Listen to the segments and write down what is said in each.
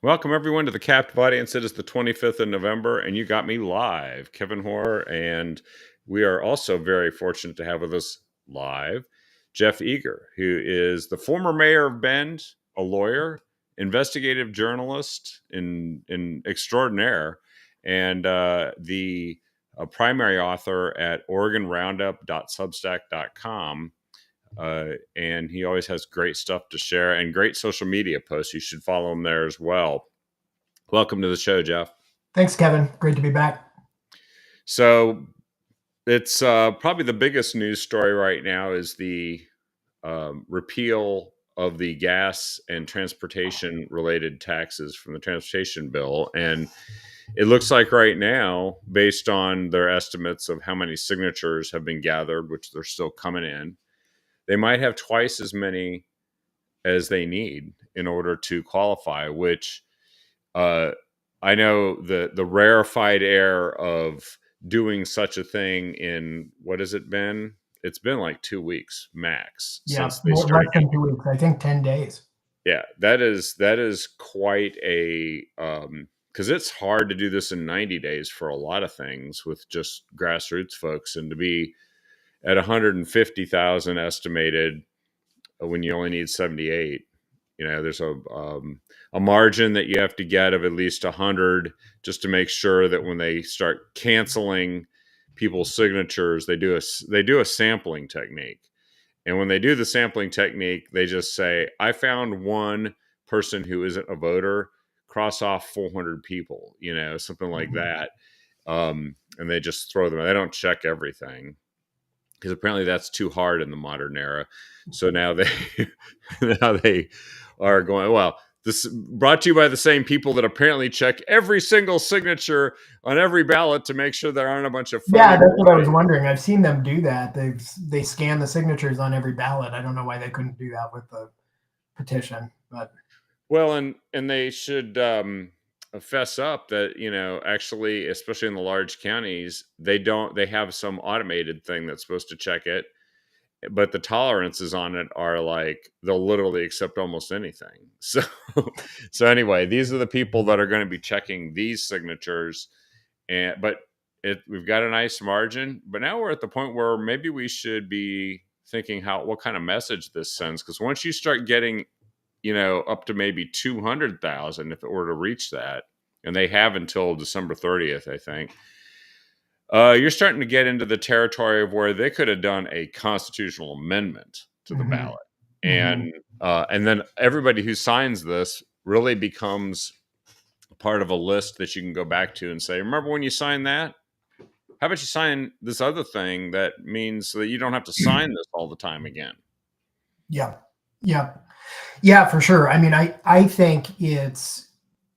Welcome everyone to the captive audience. It is the 25th of November, and you got me live, Kevin Hoare, and we are also very fortunate to have with us live Jeff Eager, who is the former mayor of Bend, a lawyer, investigative journalist in extraordinaire, and the primary author at OregonRoundup.substack.com. And he always has great stuff to share and great social media posts. You should follow him there as well. Welcome to the show, Jeff. Thanks, Kevin. Great to be back. So it's probably the biggest news story right now is the repeal of the gas and transportation related taxes from the transportation bill. And it looks like right now, based on their estimates of how many signatures have been gathered, which they're still coming in, they might have twice as many as they need in order to qualify, which I know the rarefied air of doing such a thing in, what has it been? It's been like 2 weeks max Yeah, since they less started. than 2 weeks. I think 10 days. Yeah, that is quite a because it's hard to do this in 90 days for a lot of things with just grassroots folks, and to be at 150,000 estimated when you only need 78. There's a margin that you have to get of at least 100 just to make sure that when they start canceling people's signatures, they do a sampling technique. And when they do the sampling technique, they just say, I found one person who isn't a voter, cross off 400 people, something like that. And they just throw them. They don't check everything, because apparently that's too hard in the modern era. So now they are going, well, this brought to you by the same people that apparently check every single signature on every ballot to make sure there aren't a bunch of phony. Yeah, that's what I was wondering. I've seen them do that. They scan the signatures on every ballot. I don't know why they couldn't do that with the petition, but well, and they should fess up that, actually, especially in the large counties, they have some automated thing that's supposed to check it, but the tolerances on it are like they'll literally accept almost anything. So anyway, these are the people that are going to be checking these signatures, but we've got a nice margin. But now we're at the point where maybe we should be thinking what kind of message this sends, because once you start getting up to maybe 200,000, if it were to reach that, and they have until December 30th, I think, you're starting to get into the territory of where they could have done a constitutional amendment to the ballot. And then everybody who signs this really becomes part of a list that you can go back to and say, remember when you signed that? How about you sign this other thing that means that you don't have to sign this all the time again? Yeah, for sure. I mean, I think it's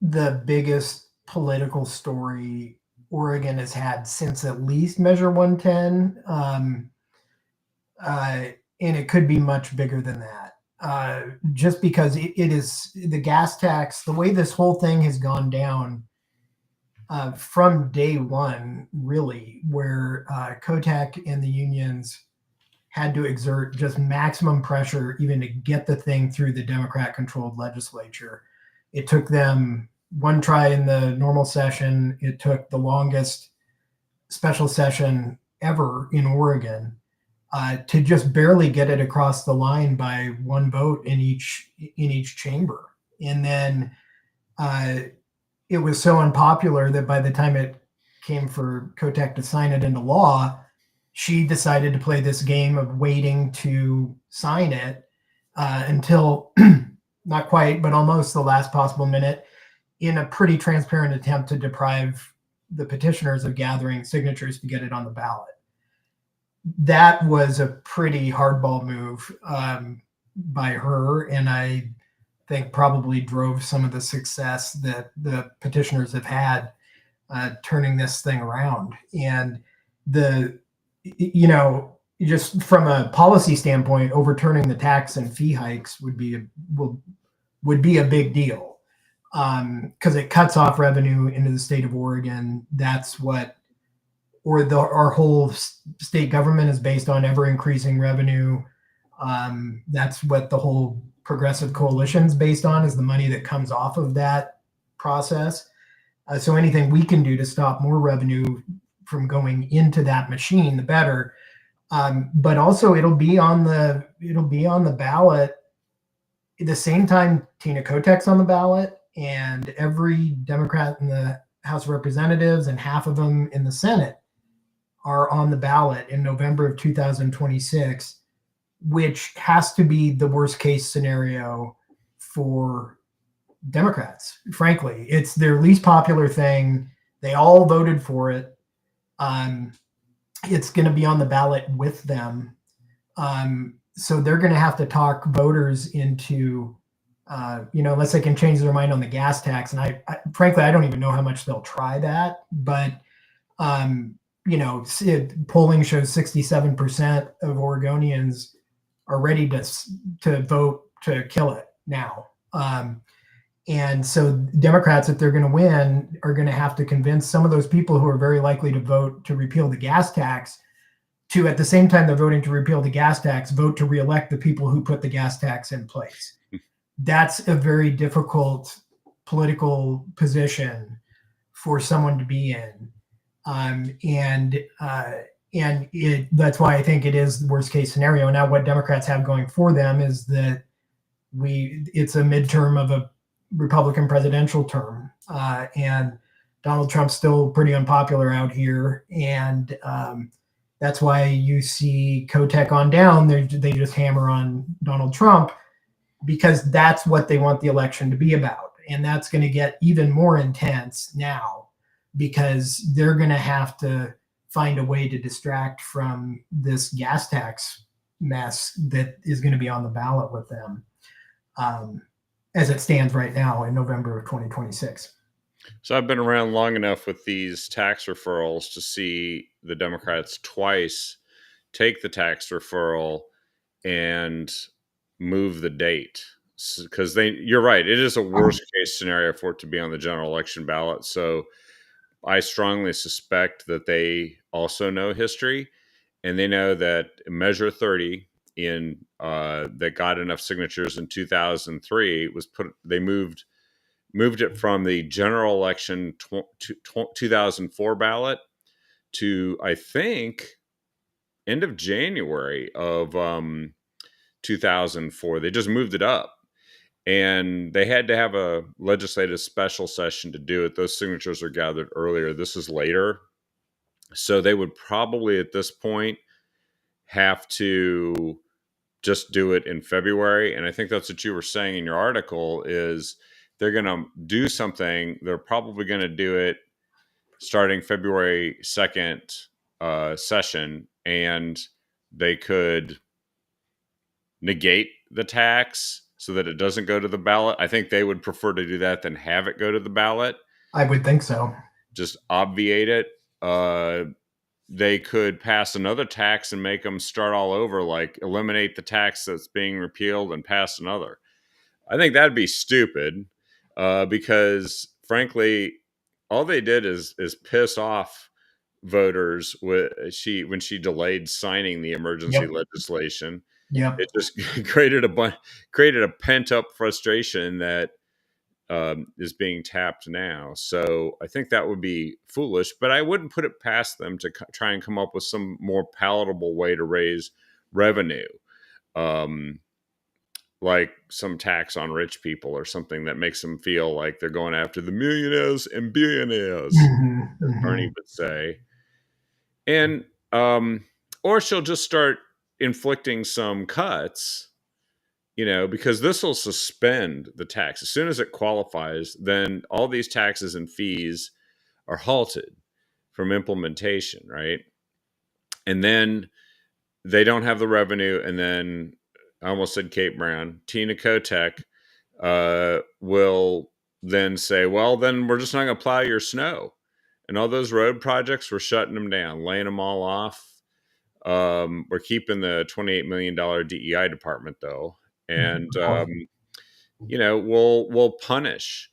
the biggest political story Oregon has had since at least Measure 110. And it could be much bigger than that. Just because it is the gas tax, the way this whole thing has gone down from day one, really, where Kotek and the unions had to exert just maximum pressure even to get the thing through the Democrat-controlled legislature. It took them one try in the normal session. It took the longest special session ever in Oregon to just barely get it across the line by one vote in each chamber. And then it was so unpopular that by the time it came for Kotek to sign it into law, she decided to play this game of waiting to sign it until not quite, but almost the last possible minute, in a pretty transparent attempt to deprive the petitioners of gathering signatures to get it on the ballot. That was a pretty hardball move by her, and I think probably drove some of the success that the petitioners have had turning this thing around. And just from a policy standpoint, overturning the tax and fee hikes would be a big deal, because it cuts off revenue into the state of Oregon. That's what, our whole state government is based on, ever increasing revenue. That's what the whole progressive coalition is based on, is the money that comes off of that process. So anything we can do to stop more revenue from going into that machine, the better. But also, it'll be on the ballot the same time Tina Kotek's on the ballot, and every Democrat in the House of Representatives and half of them in the Senate are on the ballot in November of 2026, which has to be the worst case scenario for Democrats. Frankly, it's their least popular thing. They all voted for it. It's going to be on the ballot with them. So they're going to have to talk voters into, unless they can change their mind on the gas tax. And frankly, I don't even know how much they'll try that. But, polling shows 67% of Oregonians are ready to vote to kill it now. And so Democrats, if they're going to win, are going to have to convince some of those people who are very likely to vote to repeal the gas tax to, at the same time they're voting to repeal the gas tax, vote to reelect the people who put the gas tax in place. That's a very difficult political position for someone to be in. That's why I think it is the worst case scenario. Now, what Democrats have going for them is that it's a midterm of a Republican presidential term, and Donald Trump's still pretty unpopular out here, and that's why you see Kotek on down. They just hammer on Donald Trump because that's what they want the election to be about, and that's going to get even more intense now because they're going to have to find a way to distract from this gas tax mess that is going to be on the ballot with them. As it stands right now in November of 2026. So I've been around long enough with these tax referrals to see the Democrats twice take the tax referral and move the date. Because you're right, it is a worst case scenario for it to be on the general election ballot. So I strongly suspect that they also know history, and they know that Measure 30 that got enough signatures in 2003 they moved it from the general election 2004 ballot to, I think, end of January of 2004. They just moved it up, and they had to have a legislative special session to do it. Those signatures are gathered earlier. This is later. So they would probably at this point have to just do it in February. And I think that's what you were saying in your article is they're going to do something. They're probably going to do it starting February 2nd session, and they could negate the tax so that it doesn't go to the ballot. I think they would prefer to do that than have it go to the ballot. I would think so. Just obviate it. They could pass another tax and make them start all over, like eliminate the tax that's being repealed and pass another. I think that'd be stupid because, frankly, all they did is piss off voters when she delayed signing the emergency legislation. Yeah, It just created a pent up frustration that is being tapped now. So I think that would be foolish, but I wouldn't put it past them to try and come up with some more palatable way to raise revenue, like some tax on rich people or something that makes them feel like they're going after the millionaires and billionaires, as Bernie would say. And or she'll just start inflicting some cuts, because this will suspend the tax. As soon as it qualifies, then all these taxes and fees are halted from implementation, right? And then they don't have the revenue. And then I almost said Kate Brown, Tina Kotek will then say, well, then we're just not going to plow your snow. And all those road projects, we're shutting them down, laying them all off. We're keeping the $28 million DEI department, though. And, we'll punish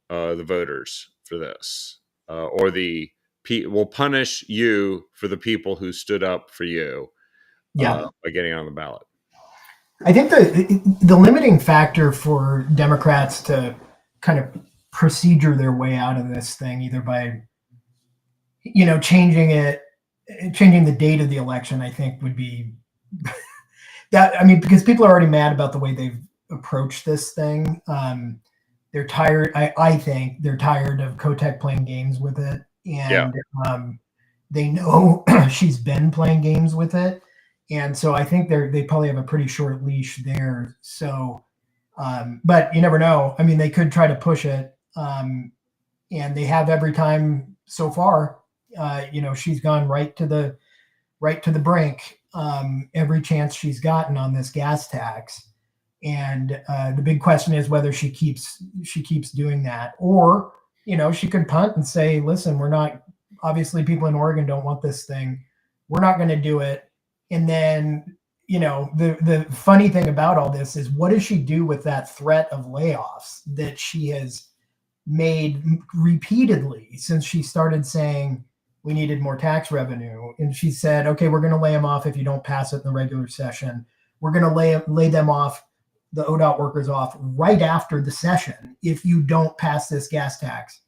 the voters for this, or we'll punish you for the people who stood up for you by getting on the ballot. I think the limiting factor for Democrats to kind of procedure their way out of this thing, either by, changing the date of the election. I think would be that. I mean, because people are already mad about the way they've approached this thing. They're tired. I think they're tired of Kotek playing games with it, Yeah. and they know she's been playing games with it, and so I think they probably have a pretty short leash there. So, but you never know. I mean, they could try to push it, and they have every time so far. She's gone right to the brink, every chance she's gotten on this gas tax. And the big question is whether she keeps doing that, or she could punt and say, "Listen, we're not. Obviously, people in Oregon don't want this thing. We're not going to do it." And then the funny thing about all this is, what does she do with that threat of layoffs that she has made repeatedly since she started saying we needed more tax revenue? And she said, "Okay, we're going to lay them off if you don't pass it in the regular session. We're going to lay them off." The ODOT workers off right after the session if you don't pass this gas tax.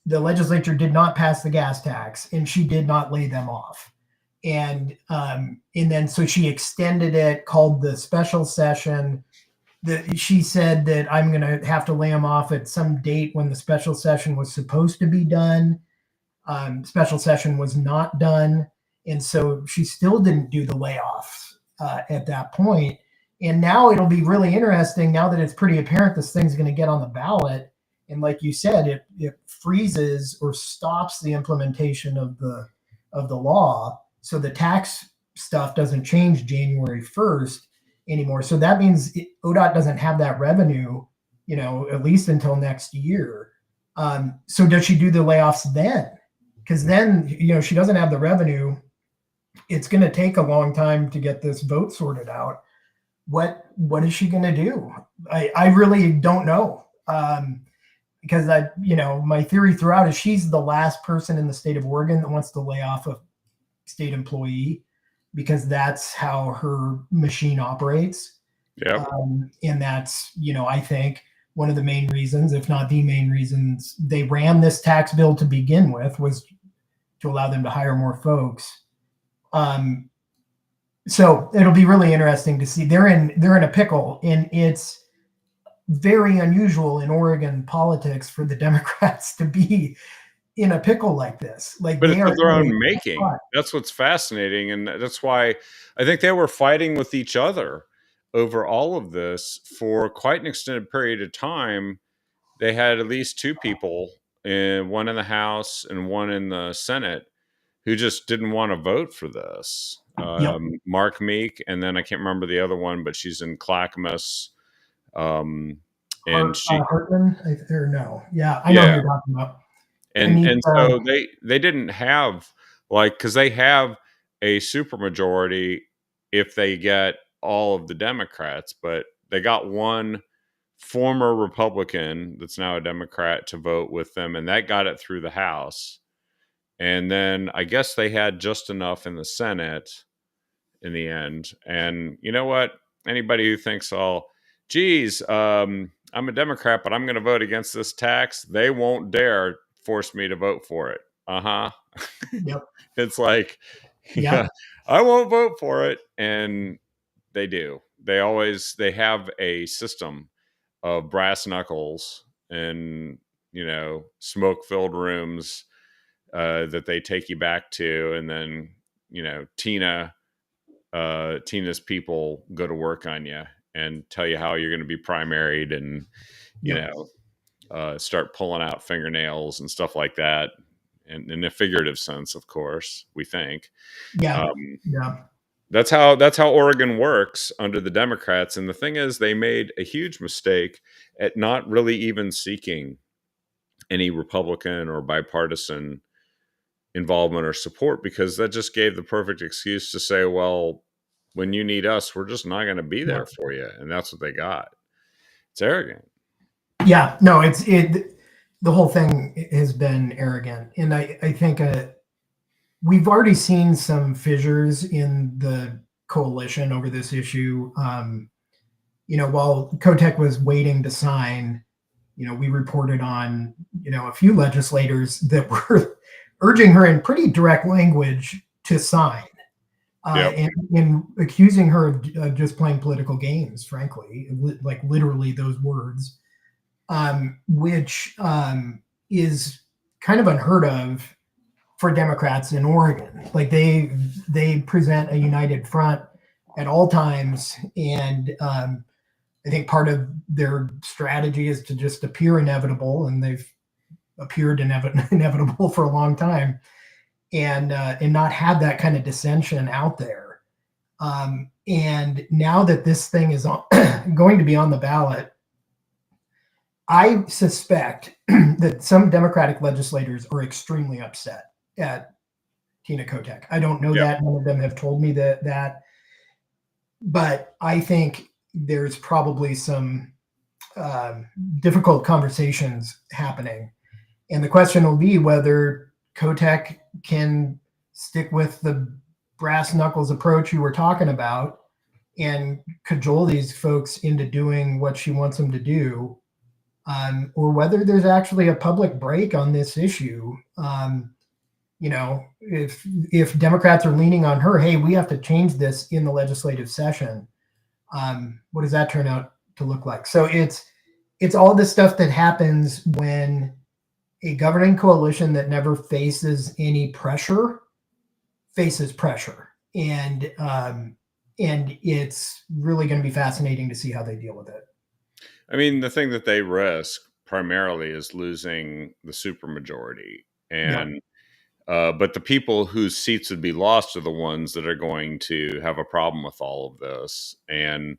The legislature did not pass the gas tax, and she did not lay them off. And then so she extended it, called the special session. She said that I'm going to have to lay them off at some date when the special session was supposed to be done. Special session was not done, and so she still didn't do the layoffs at that point. And now it'll be really interesting, now that it's pretty apparent this thing's going to get on the ballot. And like you said, it freezes or stops the implementation of the law. So the tax stuff doesn't change January 1st anymore. So that means ODOT doesn't have that revenue, at least until next year. So does she do the layoffs then? Because then, she doesn't have the revenue. It's going to take a long time to get this vote sorted out. What is she going to do? I really don't know. Because my theory throughout is she's the last person in the state of Oregon that wants to lay off a state employee, because that's how her machine operates. Yep. And that's, I think one of the main reasons, if not the main reasons, they ran this tax bill to begin with, was to allow them to hire more folks. So it'll be really interesting to see. They're in a pickle, and it's very unusual in Oregon politics for the Democrats to be in a pickle like this. Like, But they it's are of their in own a making. spot. That's what's fascinating, and that's why I think they were fighting with each other over all of this for quite an extended period of time. They had at least two people, one in the House and one in the Senate, who just didn't want to vote for this. Yep. Mark Meek, and then I can't remember the other one, but she's in Clackamas. And she, Hartman, or no? Yeah, I know who yeah, you're talking about. and so they didn't have, like, because they have a supermajority if they get all of the Democrats, but they got one former Republican that's now a Democrat to vote with them, and that got it through the House. And then I guess they had just enough in the Senate in the end. And you know what? Anybody who thinks, "Oh, geez, I'm a Democrat, but I'm going to vote against this tax," they won't dare force me to vote for it. Yep. It's like, yeah, Yep. I won't vote for it. And they do. They have a system of brass knuckles and, smoke filled rooms that they take you back to. And then, Tina's people go to work on you and tell you how you're going to be primaried, and, you Yep. know, start pulling out fingernails and stuff like that. And in a figurative sense, of course, we think. Yeah. Um, Yeah. that's how Oregon works under the Democrats. And the thing is, they made a huge mistake at not really even seeking any Republican or bipartisan involvement or support, because that just gave the perfect excuse to say, well, when you need us, we're just not going to be there Yep. for you. And that's what they got. It's arrogant. Yeah. No, the whole thing has been arrogant. And I think we've already seen some fissures in the coalition over this issue. While Kotek was waiting to sign, we reported on, a few legislators that were urging her in pretty direct language to sign, Yep. and accusing her of just playing political games, frankly, like literally those words, which is kind of unheard of for Democrats in Oregon. Like they present a united front at all times, and I think part of their strategy is to just appear inevitable, and they've appeared inevitable for a long time, and not have that kind of dissension out there. And now that this thing is going to be on the ballot, I suspect that some Democratic legislators are extremely upset at Tina Kotek. I don't know Yep. that. None of them have told me that, but I think there's probably some difficult conversations happening. And the question will be whether Kotek can stick with the brass knuckles approach you were talking about and cajole these folks into doing what she wants them to do, or whether there's actually a public break on this issue. If Democrats are leaning on her, hey, we have to change this in the legislative session, what does that turn out to look like? So it's all the stuff that happens when a governing coalition that never faces any pressure faces pressure, and it's really going to be fascinating to see how they deal with it. I mean, the thing that they risk primarily is losing the supermajority, and but the people whose seats would be lost are the ones that are going to have a problem with all of this, and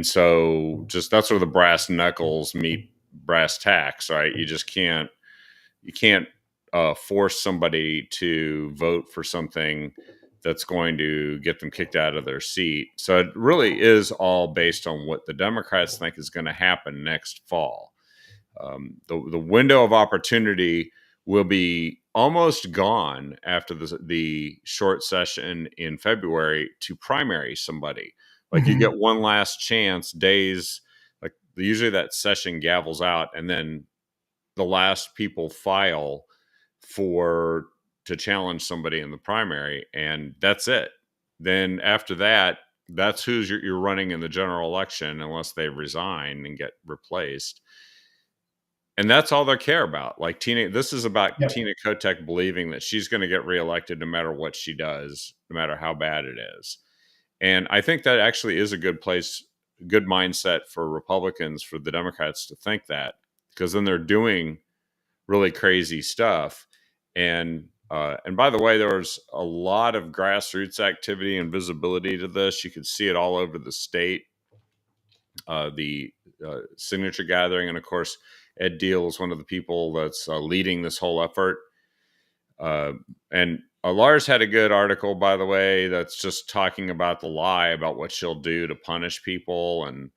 so just that's where the brass knuckles meet brass tacks, right? You can't force somebody to vote for something that's going to get them kicked out of their seat. So it really is all based on what the Democrats think is going to happen next fall. The window of opportunity will be almost gone after the short session in February to primary somebody. Like you get one last chance, days, like usually that session gavels out, and then the last people file to challenge somebody in the primary, and that's it. Then after that, that's who's you're running in the general election, unless they resign and get replaced. And that's all they care about. Like this is about Tina Kotek believing that she's going to get reelected no matter what she does, no matter how bad it is. And I think that actually is a good mindset for Republicans, for the Democrats to think that, because then they're doing really crazy stuff. And by the way, there was a lot of grassroots activity and visibility to this. You could see it all over the state. The signature gathering, and of course, Ed Deal is one of the people that's leading this whole effort. And Lars had a good article, by the way, that's just talking about the lie about what she'll do to punish people and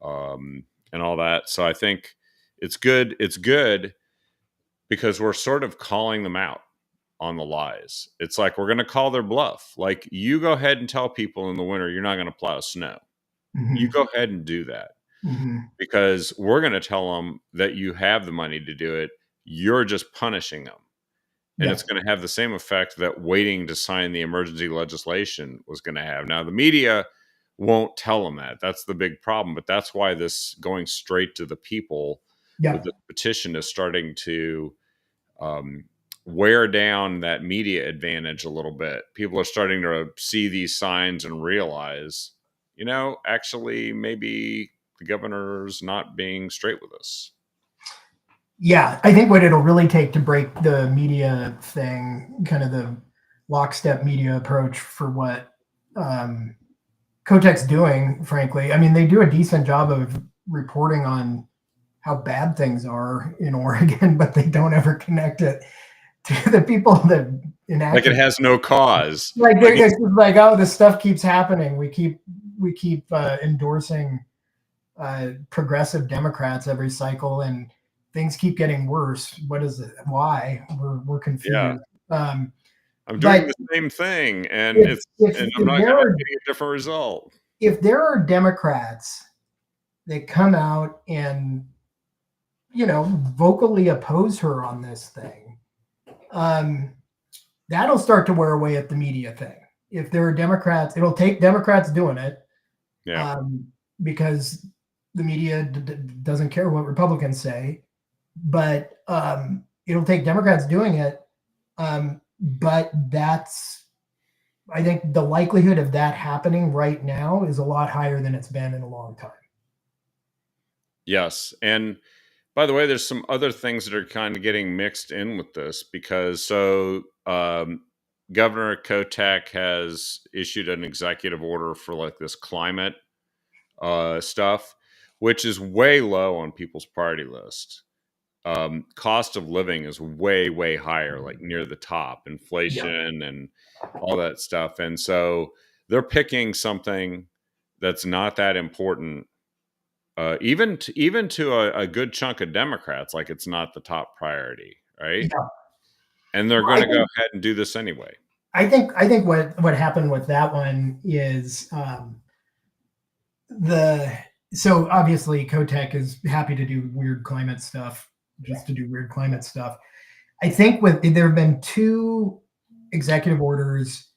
all that. So I think it's good. It's good because we're sort of calling them out on the lies. It's like we're going to call their bluff. Like, you go ahead and tell people in the winter you're not going to plow snow. You go ahead and do that, because we're going to tell them that you have the money to do it. You're just punishing them. And it's going to have the same effect that waiting to sign the emergency legislation was going to have. Now, the media won't tell them that. That's the big problem. But that's why this going straight to the people with the petition is starting to wear down that media advantage a little bit. People are starting to see these signs and realize, actually, maybe the governor's not being straight with us. Yeah, I think what it'll really take to break the media thing, kind of the lockstep media approach for what Kotek's doing, frankly. I mean, they do a decent job of reporting on how bad things are in Oregon, but they don't ever connect it to the people that enact it has no cause. It's like, oh, this stuff keeps happening. We keep endorsing progressive Democrats every cycle, and things keep getting worse. What is it? Why? We're confused. Yeah. I'm doing the same thing, and I'm not getting a different result. If there are Democrats that come out and vocally oppose her on this thing, um, that'll start to wear away at the media thing. If there are Democrats, it'll take Democrats doing it, Yeah. um, because the media doesn't care what Republicans say, but it'll take Democrats doing it. But I think the likelihood of that happening right now is a lot higher than it's been in a long time. Yes. And by the way, there's some other things that are kind of getting mixed in with this because Governor Kotek has issued an executive order for like this climate stuff, which is way low on people's priority list. Cost of living is way, way higher, like near the top, Yeah. inflation and all that stuff. And so they're picking something that's not that important, even to a good chunk of Democrats, like it's not the top priority, right? Yeah. And they're Well, going to go ahead and do this anyway. I think what happened with that one is the so obviously Kotek is happy to do weird climate stuff just to do weird climate stuff. I think there have been two executive orders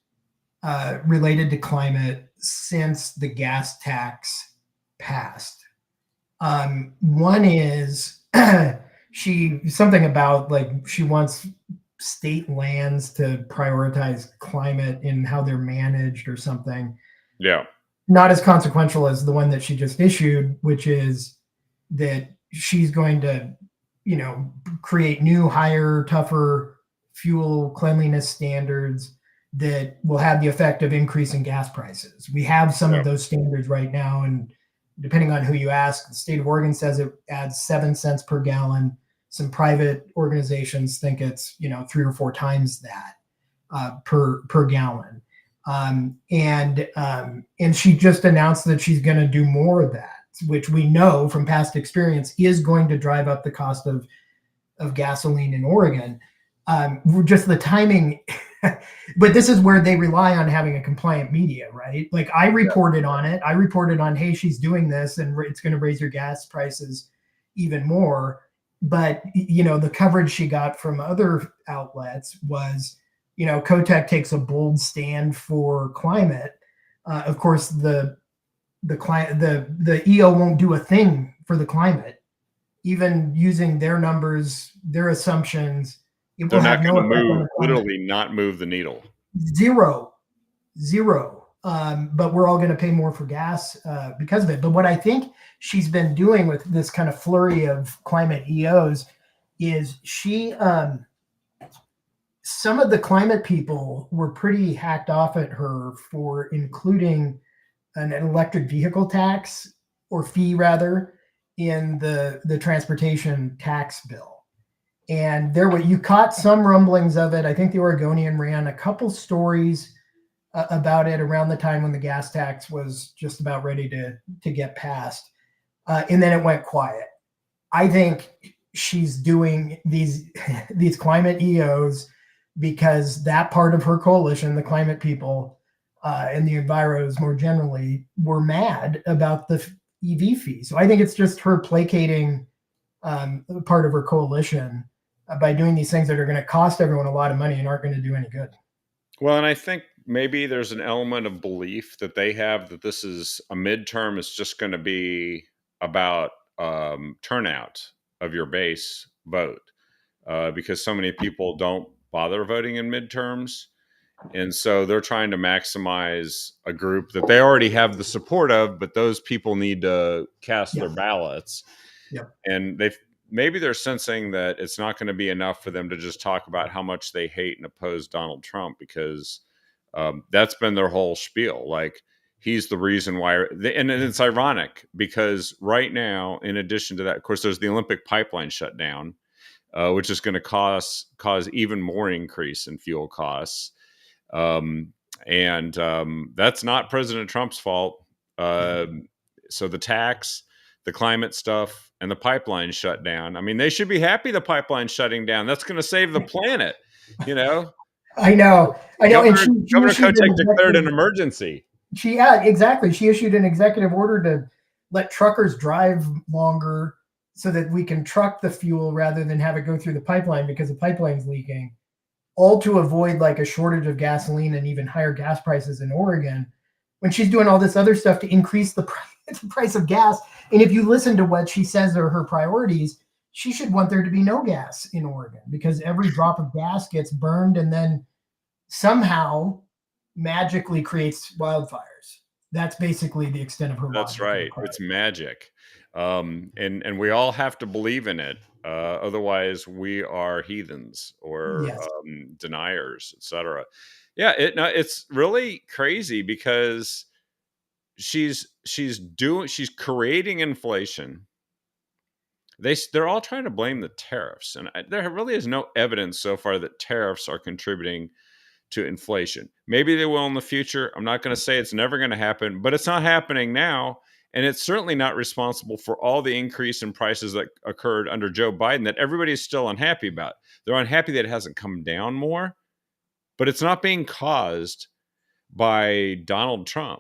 related to climate since the gas tax passed. One is something about like she wants state lands to prioritize climate in how they're managed or something. Yeah. Not as consequential as the one that she just issued, which is that she's going to, create new, higher, tougher fuel cleanliness standards that will have the effect of increasing gas prices. We have some Yeah. of those standards right now, and depending on who you ask, the state of Oregon says it adds 7 cents per gallon. Some private organizations think it's 3 or 4 times that per gallon. And she just announced that she's going to do more of that, which we know from past experience is going to drive up the cost of gasoline in Oregon. Just the timing, but this is where they rely on having a compliant media, right? Like I reported on it. I reported on, hey, she's doing this, and it's going to raise your gas prices even more. But the coverage she got from other outlets was, Kotek takes a bold stand for climate. Of course, the EO won't do a thing for the climate, even using their numbers, their assumptions. It They're will not have no going to effect on move, the climate. literally not move the needle. Zero. But we're all going to pay more for gas because of it. But what I think she's been doing with this kind of flurry of climate EOs is some of the climate people were pretty hacked off at her for including an electric vehicle tax or fee rather in the transportation tax bill. And you caught some rumblings of it. I think the Oregonian ran a couple stories about it around the time when the gas tax was just about ready to get passed. And then it went quiet. I think she's doing these climate EOs because that part of her coalition, the climate people and the enviros more generally, were mad about the EV fee. So I think it's just her placating part of her coalition by doing these things that are going to cost everyone a lot of money and aren't going to do any good. Well, and I think maybe there's an element of belief that they have that this is a midterm is just going to be about turnout of your base vote because so many people don't bother voting in midterms. And so they're trying to maximize a group that they already have the support of, but those people need to cast their ballots. Yep. And maybe they're sensing that it's not going to be enough for them to just talk about how much they hate and oppose Donald Trump because that's been their whole spiel. Like he's the reason why, and it's ironic because right now, in addition to that, of course, there's the Olympic pipeline shutdown, which is going to cause even more increase in fuel costs. And that's not President Trump's fault. So the tax, the climate stuff, and the pipeline shut down. I mean, they should be happy the pipeline's shutting down. That's going to save the planet, I know. And Governor Kotek declared an emergency. Exactly. She issued an executive order to let truckers drive longer so that we can truck the fuel rather than have it go through the pipeline because the pipeline's leaking, all to avoid like a shortage of gasoline and even higher gas prices in Oregon, when she's doing all this other stuff to increase the the price of gas. And if you listen to what she says are her priorities, she should want there to be no gas in Oregon because every drop of gas gets burned and then somehow magically creates wildfires. That's basically the extent of her That's logic. right. It's magic. And we all have to believe in it. Otherwise, we are heathens or Yes. deniers, etc. Yeah, it's really crazy because she's creating inflation. They're all trying to blame the tariffs, and there really is no evidence so far that tariffs are contributing to inflation. Maybe they will in the future. I'm not going to say it's never going to happen, but it's not happening now. And it's certainly not responsible for all the increase in prices that occurred under Joe Biden that everybody is still unhappy about. They're unhappy that it hasn't come down more, but it's not being caused by Donald Trump.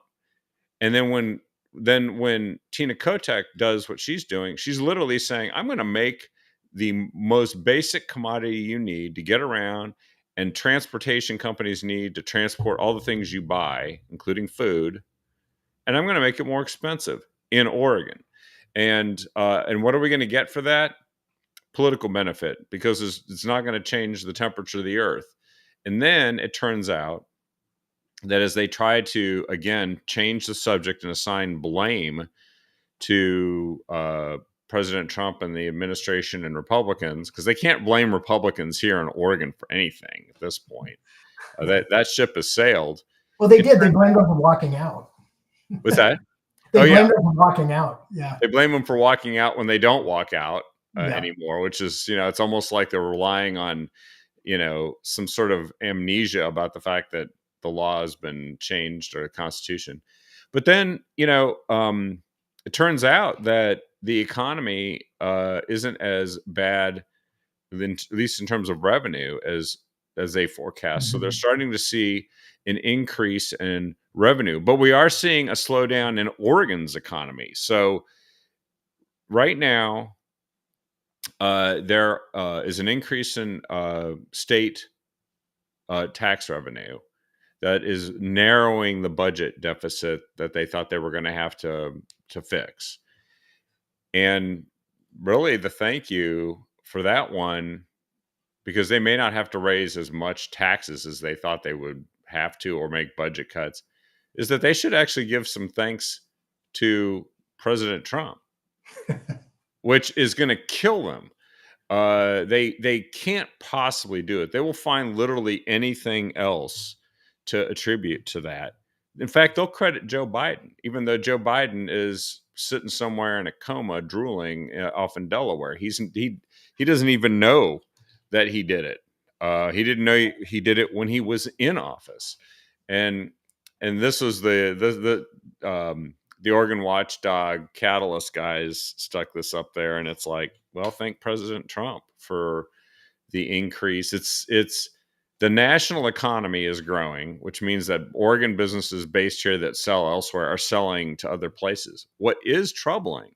And then when Tina Kotek does what she's doing, she's literally saying, I'm going to make the most basic commodity you need to get around and transportation companies need to transport all the things you buy, including food, and I'm going to make it more expensive in Oregon. And what are we going to get for that? Political benefit, because it's not going to change the temperature of the earth. And then it turns out that as they try to, again, change the subject and assign blame to President Trump and the administration and Republicans, because they can't blame Republicans here in Oregon for anything at this point. That ship has sailed. Well, they did. They blamed them for walking out. What's that? They blamed them for walking out. Yeah. They blame them for walking out when they don't walk out Yeah. anymore, which is, it's almost like they're relying on, some sort of amnesia about the fact that the law has been changed or the Constitution. But then, it turns out that the economy isn't as bad, at least in terms of revenue, as they forecast. So they're starting to see an increase in revenue, but we are seeing a slowdown in Oregon's economy. So right now, there is an increase in state tax revenue that is narrowing the budget deficit that they thought they were going to have to fix. And really the thank you for that one, because they may not have to raise as much taxes as they thought they would have to or make budget cuts, is that they should actually give some thanks to President Trump, which is going to kill them. They can't possibly do it. They will find literally anything else to attribute to that. In fact, they'll credit Joe Biden, even though Joe Biden is sitting somewhere in a coma, drooling off in Delaware. He doesn't even know that he did it. He didn't know he did it when he was in office, and this was the Oregon Watchdog Catalyst guys stuck this up there, and it's like, well, thank President Trump for the increase. It's the national economy is growing, which means that Oregon businesses based here that sell elsewhere are selling to other places. What is troubling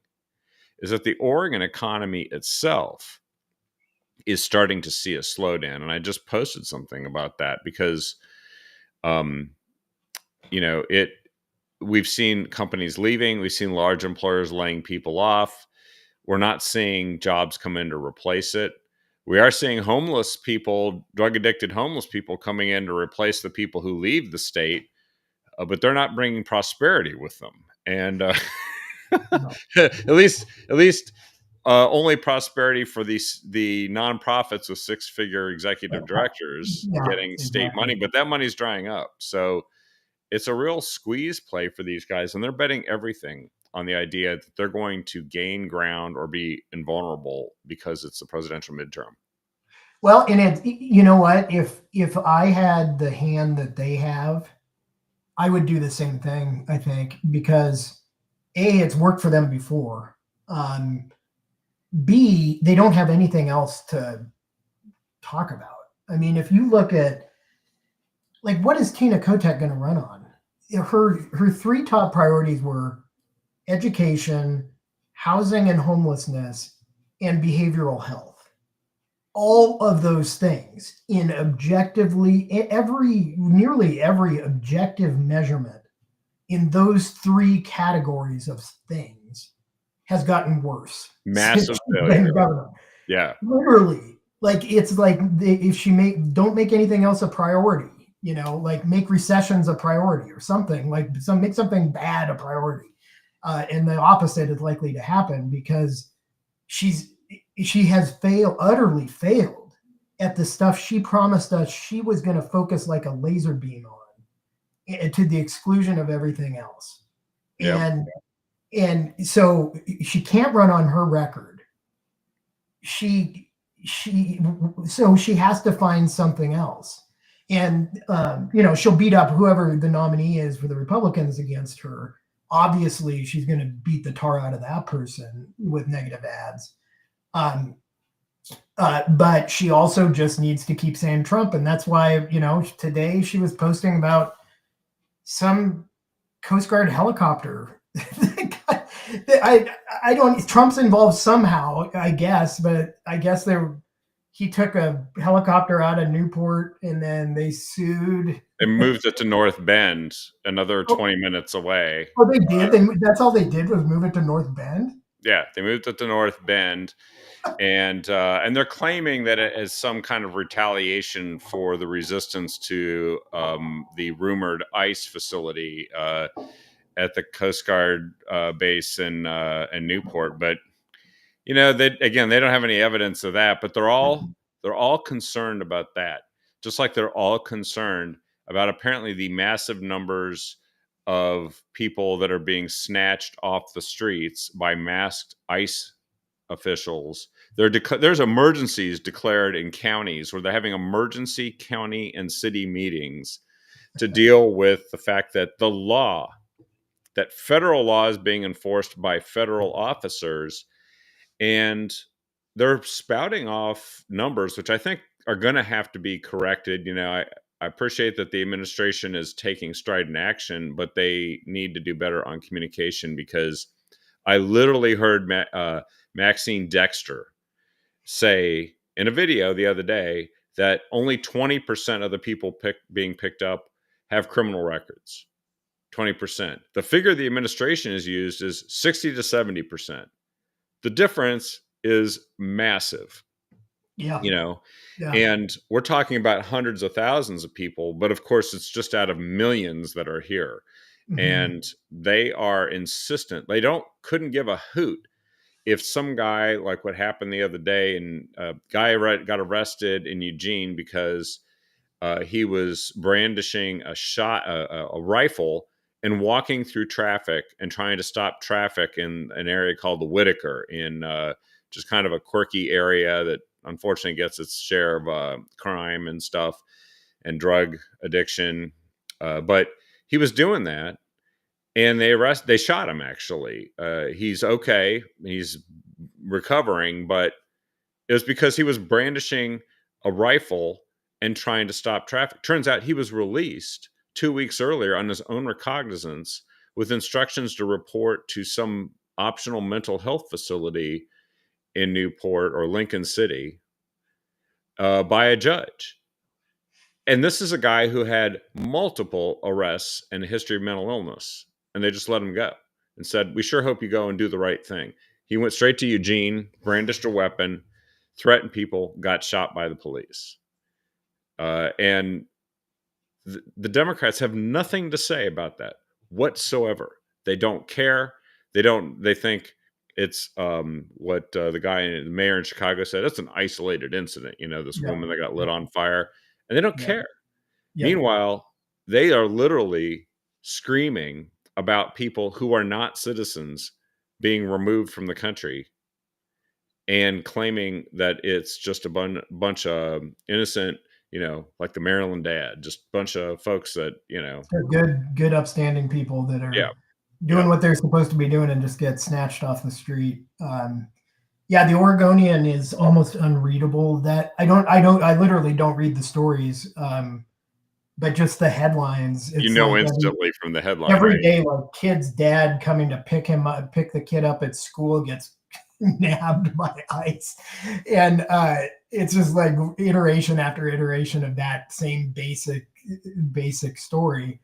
is that the Oregon economy itself is starting to see a slowdown. And I just posted something about that because, we've seen companies leaving. We've seen large employers laying people off. We're not seeing jobs come in to replace it. We are seeing homeless people, drug-addicted homeless people coming in to replace the people who leave the state, but they're not bringing prosperity with them. And at least only prosperity for the nonprofits with six-figure executive directors getting state money, but that money's drying up. So it's a real squeeze play for these guys, and they're betting everything on the idea that they're going to gain ground or be invulnerable because it's the presidential midterm. Well, and you know what? If I had the hand that they have, I would do the same thing, I think, because A, it's worked for them before. B, they don't have anything else to talk about. I mean, if you look at, like, what is Tina Kotek going to run on? Her three top priorities were education, housing and homelessness, and behavioral health. All of those things in objectively nearly every objective measurement in those three categories of things has gotten worse since Massive she's failure. been governor. Yeah. Literally, like it's like if she don't make anything else a priority, like make recessions a priority or something, like make something bad a priority, and the opposite is likely to happen because she has utterly failed at the stuff she promised us she was going to focus like a laser beam on, to the exclusion of everything else. Yep. And so she can't run on her record. So she has to find something else. And she'll beat up whoever the nominee is for the Republicans against her. Obviously, she's going to beat the tar out of that person with negative ads. But she also just needs to keep saying Trump. And that's why, today she was posting about some Coast Guard helicopter. Trump's involved somehow, I guess, but I guess he took a helicopter out of Newport and then they sued. They moved it to North Bend, another 20 minutes away. Oh, they did? That's all they did was move it to North Bend? Yeah, they moved it to North Bend. And they're claiming that it is some kind of retaliation for the resistance to the rumored ICE facility at the Coast Guard base in Newport. But they don't have any evidence of that. But they're all concerned about that, just like they're all concerned about apparently the massive numbers of people that are being snatched off the streets by masked ICE officials. There's emergencies declared in counties where they're having emergency county and city meetings to deal with the fact that that federal law is being enforced by federal officers, and they're spouting off numbers which I think are going to have to be corrected. I appreciate that the administration is taking strident action, but they need to do better on communication, because I literally heard Maxine Dexter say in a video the other day that only 20% of the people being picked up have criminal records. 20%. The figure the administration has used is 60 to 70%. The difference is massive. Yeah. And we're talking about hundreds of thousands of people, but of course it's just out of millions that are here. Mm-hmm. And they are insistent. They couldn't give a hoot if some guy, like what happened the other day, and a guy got arrested in Eugene because he was brandishing a rifle and walking through traffic and trying to stop traffic in an area called the Whitaker, in just kind of a quirky area that unfortunately gets its share of crime and stuff and drug addiction. But he was doing that, and they shot him, actually. He's okay. He's recovering, but it was because he was brandishing a rifle and trying to stop traffic. Turns out he was released 2 weeks earlier on his own recognizance with instructions to report to some optional mental health facility in Newport or Lincoln City by a judge. And this is a guy who had multiple arrests and a history of mental illness, and they just let him go and said, "We sure hope you go and do the right thing." He went straight to Eugene, brandished a weapon, threatened people, got shot by the police. And the Democrats have nothing to say about that whatsoever. They don't care. They think it's what the mayor in Chicago said. It's an isolated incident. This woman that got lit on fire, and they don't care. Yeah. Meanwhile, they are literally screaming about people who are not citizens being removed from the country and claiming that it's just a bunch of innocent, like the Maryland dad, just a bunch of folks that, good, upstanding people that are doing what they're supposed to be doing and just get snatched off the street. The Oregonian is almost unreadable. That I literally don't read the stories. But just the headlines. It's instantly from the headline. Every day, like kid's dad coming to pick the kid up at school gets nabbed by ICE. And it's just like iteration after iteration of that same basic story.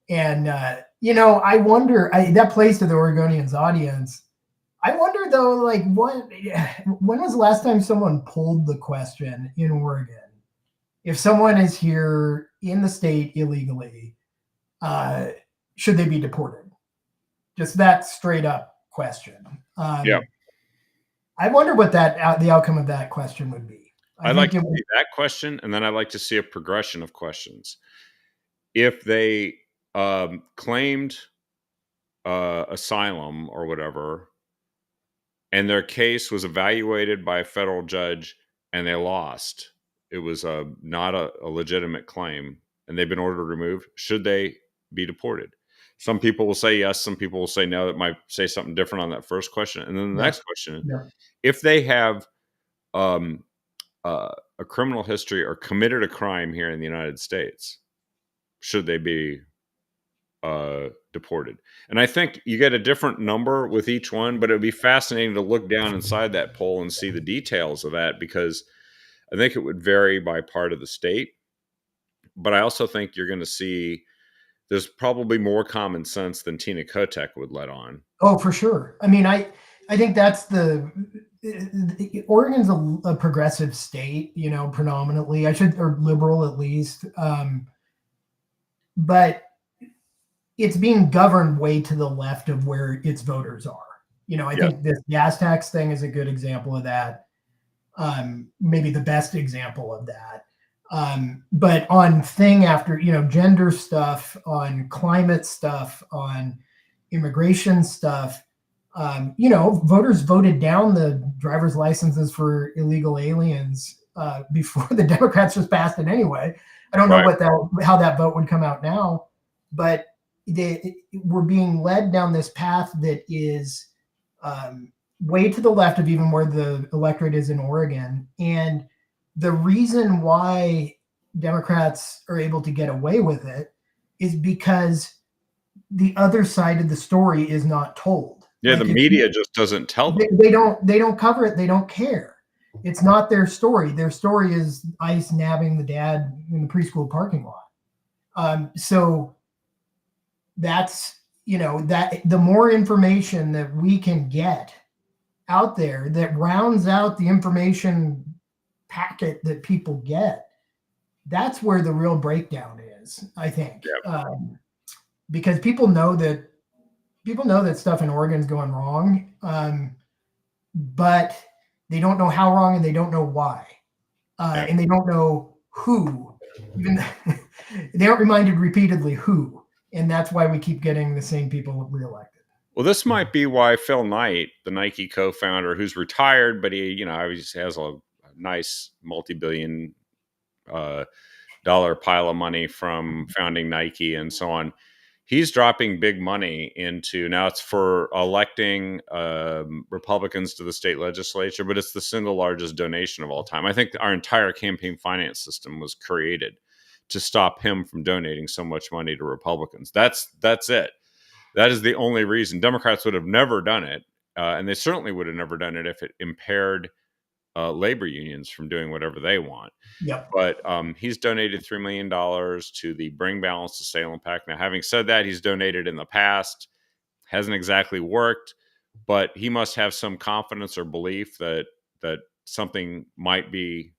And I wonder, that plays to the Oregonians' audience. I wonder though, like, when was the last time someone pulled the question in Oregon? If someone is here in the state illegally, uh, should they be deported? Just that straight up question. Yeah. I wonder what the outcome of that question would be. I I'd like think to it would. see that question, and then I'd like to see a progression of questions. If they claimed asylum or whatever, and their case was evaluated by a federal judge and they lost, it was not a legitimate claim, and they've been ordered removed, should they be deported? Some people will say yes, some people will say no. It might say something different on that first question. And then the Yeah, next question, yeah. if they have um, a criminal history or committed a crime here in the United States, should they be deported? And I think you get a different number with each one, but it would be fascinating to look down inside that poll and see the details of that, because I think it would vary by part of the state. But I also think you're going to see there's probably more common sense than Tina Kotek would let on. Oh, for sure. I mean, I think that's Oregon's a progressive state, predominantly. Or liberal at least. But it's being governed way to the left of where its voters are. I Yes. think this gas tax thing is a good example of that. Maybe the best example of that. But on thing after, gender stuff, on climate stuff, on immigration stuff, voters voted down the driver's licenses for illegal aliens before the Democrats just passed it anyway. I don't know Right. how that vote would come out now, but we're being led down this path that is way to the left of even where the electorate is in Oregon. And the reason why Democrats are able to get away with it is because the other side of the story is not told. Yeah, the Like, media just doesn't tell them. they don't cover it. They don't care. It's not their story. Their story is ICE nabbing the dad in the preschool parking lot. So that's, that the more information that we can get out there that rounds out the information packet that people get, that's where the real breakdown is, I think. Yeah. Because people know that stuff in Oregon is going wrong, but they don't know how wrong and they don't know why, Yeah. and they don't know who. Even they aren't reminded repeatedly who, and that's why we keep getting the same people reelected. Well, this might be why Phil Knight, the Nike co-founder, who's retired, but he obviously has a nice multi-billion dollar pile of money from founding Nike and so on. He's dropping big money into, now it's for electing Republicans to the state legislature, but it's the single largest donation of all time. I think our entire campaign finance system was created to stop him from donating so much money to Republicans. That's it. That is the only reason. Democrats would have never done it, and they certainly would have never done it if it impaired labor unions from doing whatever they want. Yep. But he's donated $3 million to the Bring Balance to Salem PAC. Now, having said that, he's donated in the past. Hasn't exactly worked, but he must have some confidence or belief that something might be,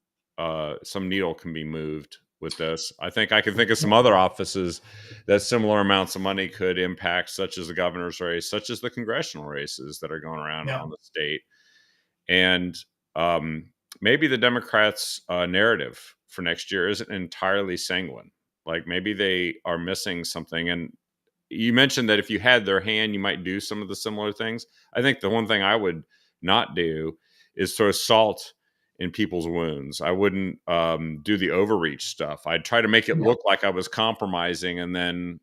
some needle can be moved with this. I think I can think of some other offices that similar amounts of money could impact, such as the governor's race, such as the congressional races that are going around Yep. on the state. And maybe the Democrats' narrative for next year isn't entirely sanguine. Like maybe they are missing something. And you mentioned that if you had their hand, you might do some of the similar things. I think the one thing I would not do is throw salt in people's wounds. I wouldn't do the overreach stuff. I'd try to make it look like I was compromising, and then,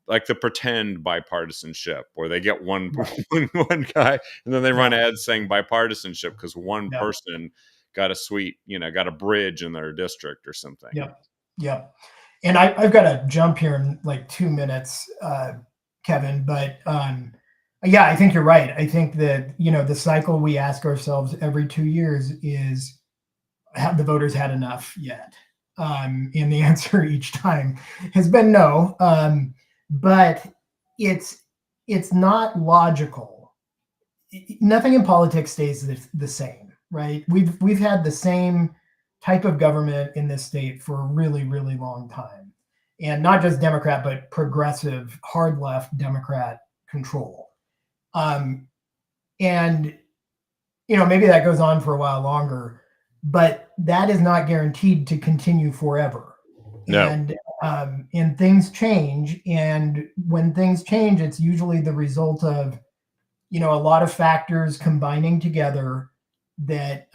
like the pretend bipartisanship where they get one guy and then they run ads saying bipartisanship because one person got got a bridge in their district or something. Yep. And I've got to jump here in like 2 minutes, Kevin, but I Yeah, I think you're right. I think that, the cycle we ask ourselves every 2 years is, have the voters had enough yet? And the answer each time has been no. But it's it's not logical. Nothing in politics stays the same, right? We've had the same type of government in this state for a really really long time, and not just Democrat but progressive hard left Democrat control. Um, and maybe that goes on for a while longer, but that is not guaranteed to continue forever. No. And things change, and when things change, it's usually the result of a lot of factors combining together that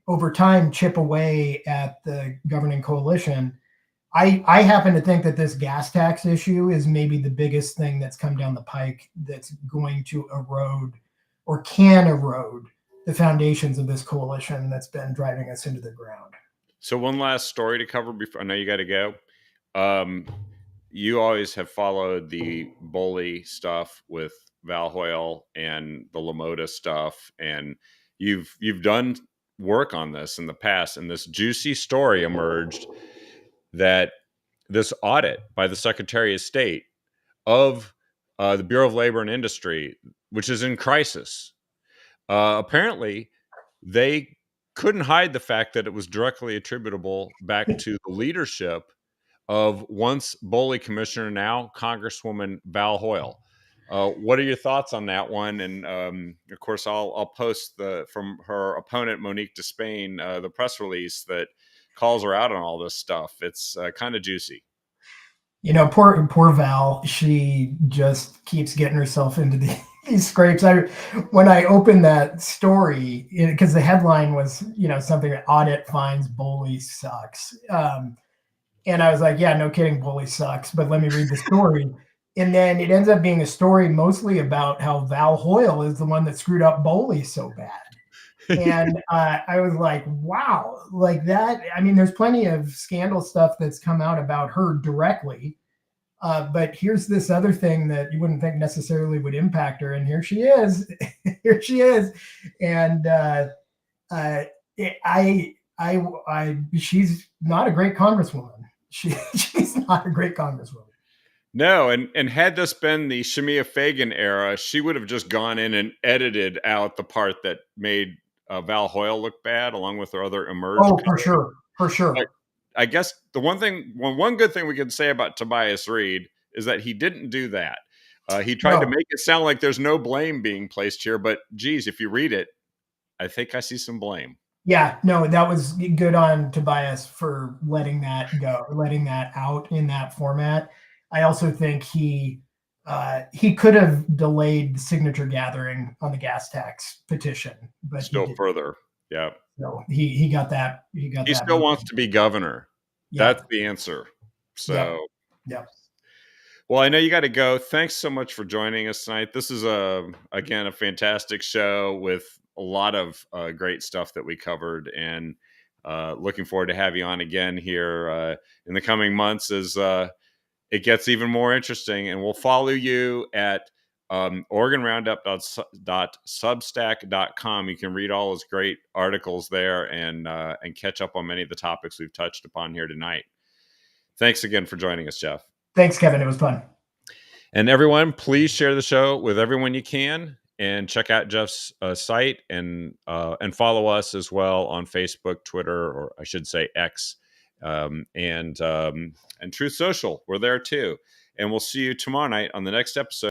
over time chip away at the governing coalition. I happen to think that this gas tax issue is maybe the biggest thing that's come down the pike that's going to erode or can erode the foundations of this coalition that's been driving us into the ground. So one last story to cover before I know you got to go. Um, you always have followed the bully stuff with Val Hoyle and the Lamoda stuff, and you've done work on this in the past. And this juicy story emerged that this audit by the Secretary of State of the Bureau of Labor and Industry, which is in crisis, apparently they couldn't hide the fact that it was directly attributable back to the leadership of once Bully Commissioner, now Congresswoman Val Hoyle. What are your thoughts on that one? And of course, I'll post from her opponent Monique Despain the press release that calls her out on all this stuff. It's kind of juicy. Poor Val. She just keeps getting herself into these scrapes. When I opened that story, because the headline was, something that audit finds Bully sucks. And I was like, yeah, no kidding, Bully sucks. But let me read the story. And then it ends up being a story mostly about how Val Hoyle is the one that screwed up Bully so bad. And I was like, wow, like that. I mean, there's plenty of scandal stuff that's come out about her directly. But here's this other thing that you wouldn't think necessarily would impact her. And here she is. Here she is. And she's not a great congresswoman. She's not a great congresswoman. No, and had this been the Shamia Fagan era, she would have just gone in and edited out the part that made Val Hoyle look bad, along with her other emerged. Oh, for sure. I guess the one good thing we can say about Tobias Reed is that he didn't do that. He tried to make it sound like there's no blame being placed here, but geez, if you read it, I think I see some blame. Yeah, no, that was good on Tobias for letting that go, letting that out in that format. I also think he could have delayed the signature gathering on the gas tax petition, but still further. Yeah. So he got that. He still wants to be governor. Yeah. That's the answer. So yeah. Well, I know you got to go. Thanks so much for joining us tonight. This is again a fantastic show with a lot of great stuff that we covered, and looking forward to have you on again here in the coming months as it gets even more interesting. And we'll follow you at OregonRoundup.substack.com. You can read all his great articles there and catch up on many of the topics we've touched upon here tonight. Thanks again for joining us, Jeff. Thanks, Kevin. It was fun. And everyone, please share the show with everyone you can, and check out Jeff's site and follow us as well on Facebook, Twitter, or I should say X, and Truth Social. We're there too. And we'll see you tomorrow night on the next episode.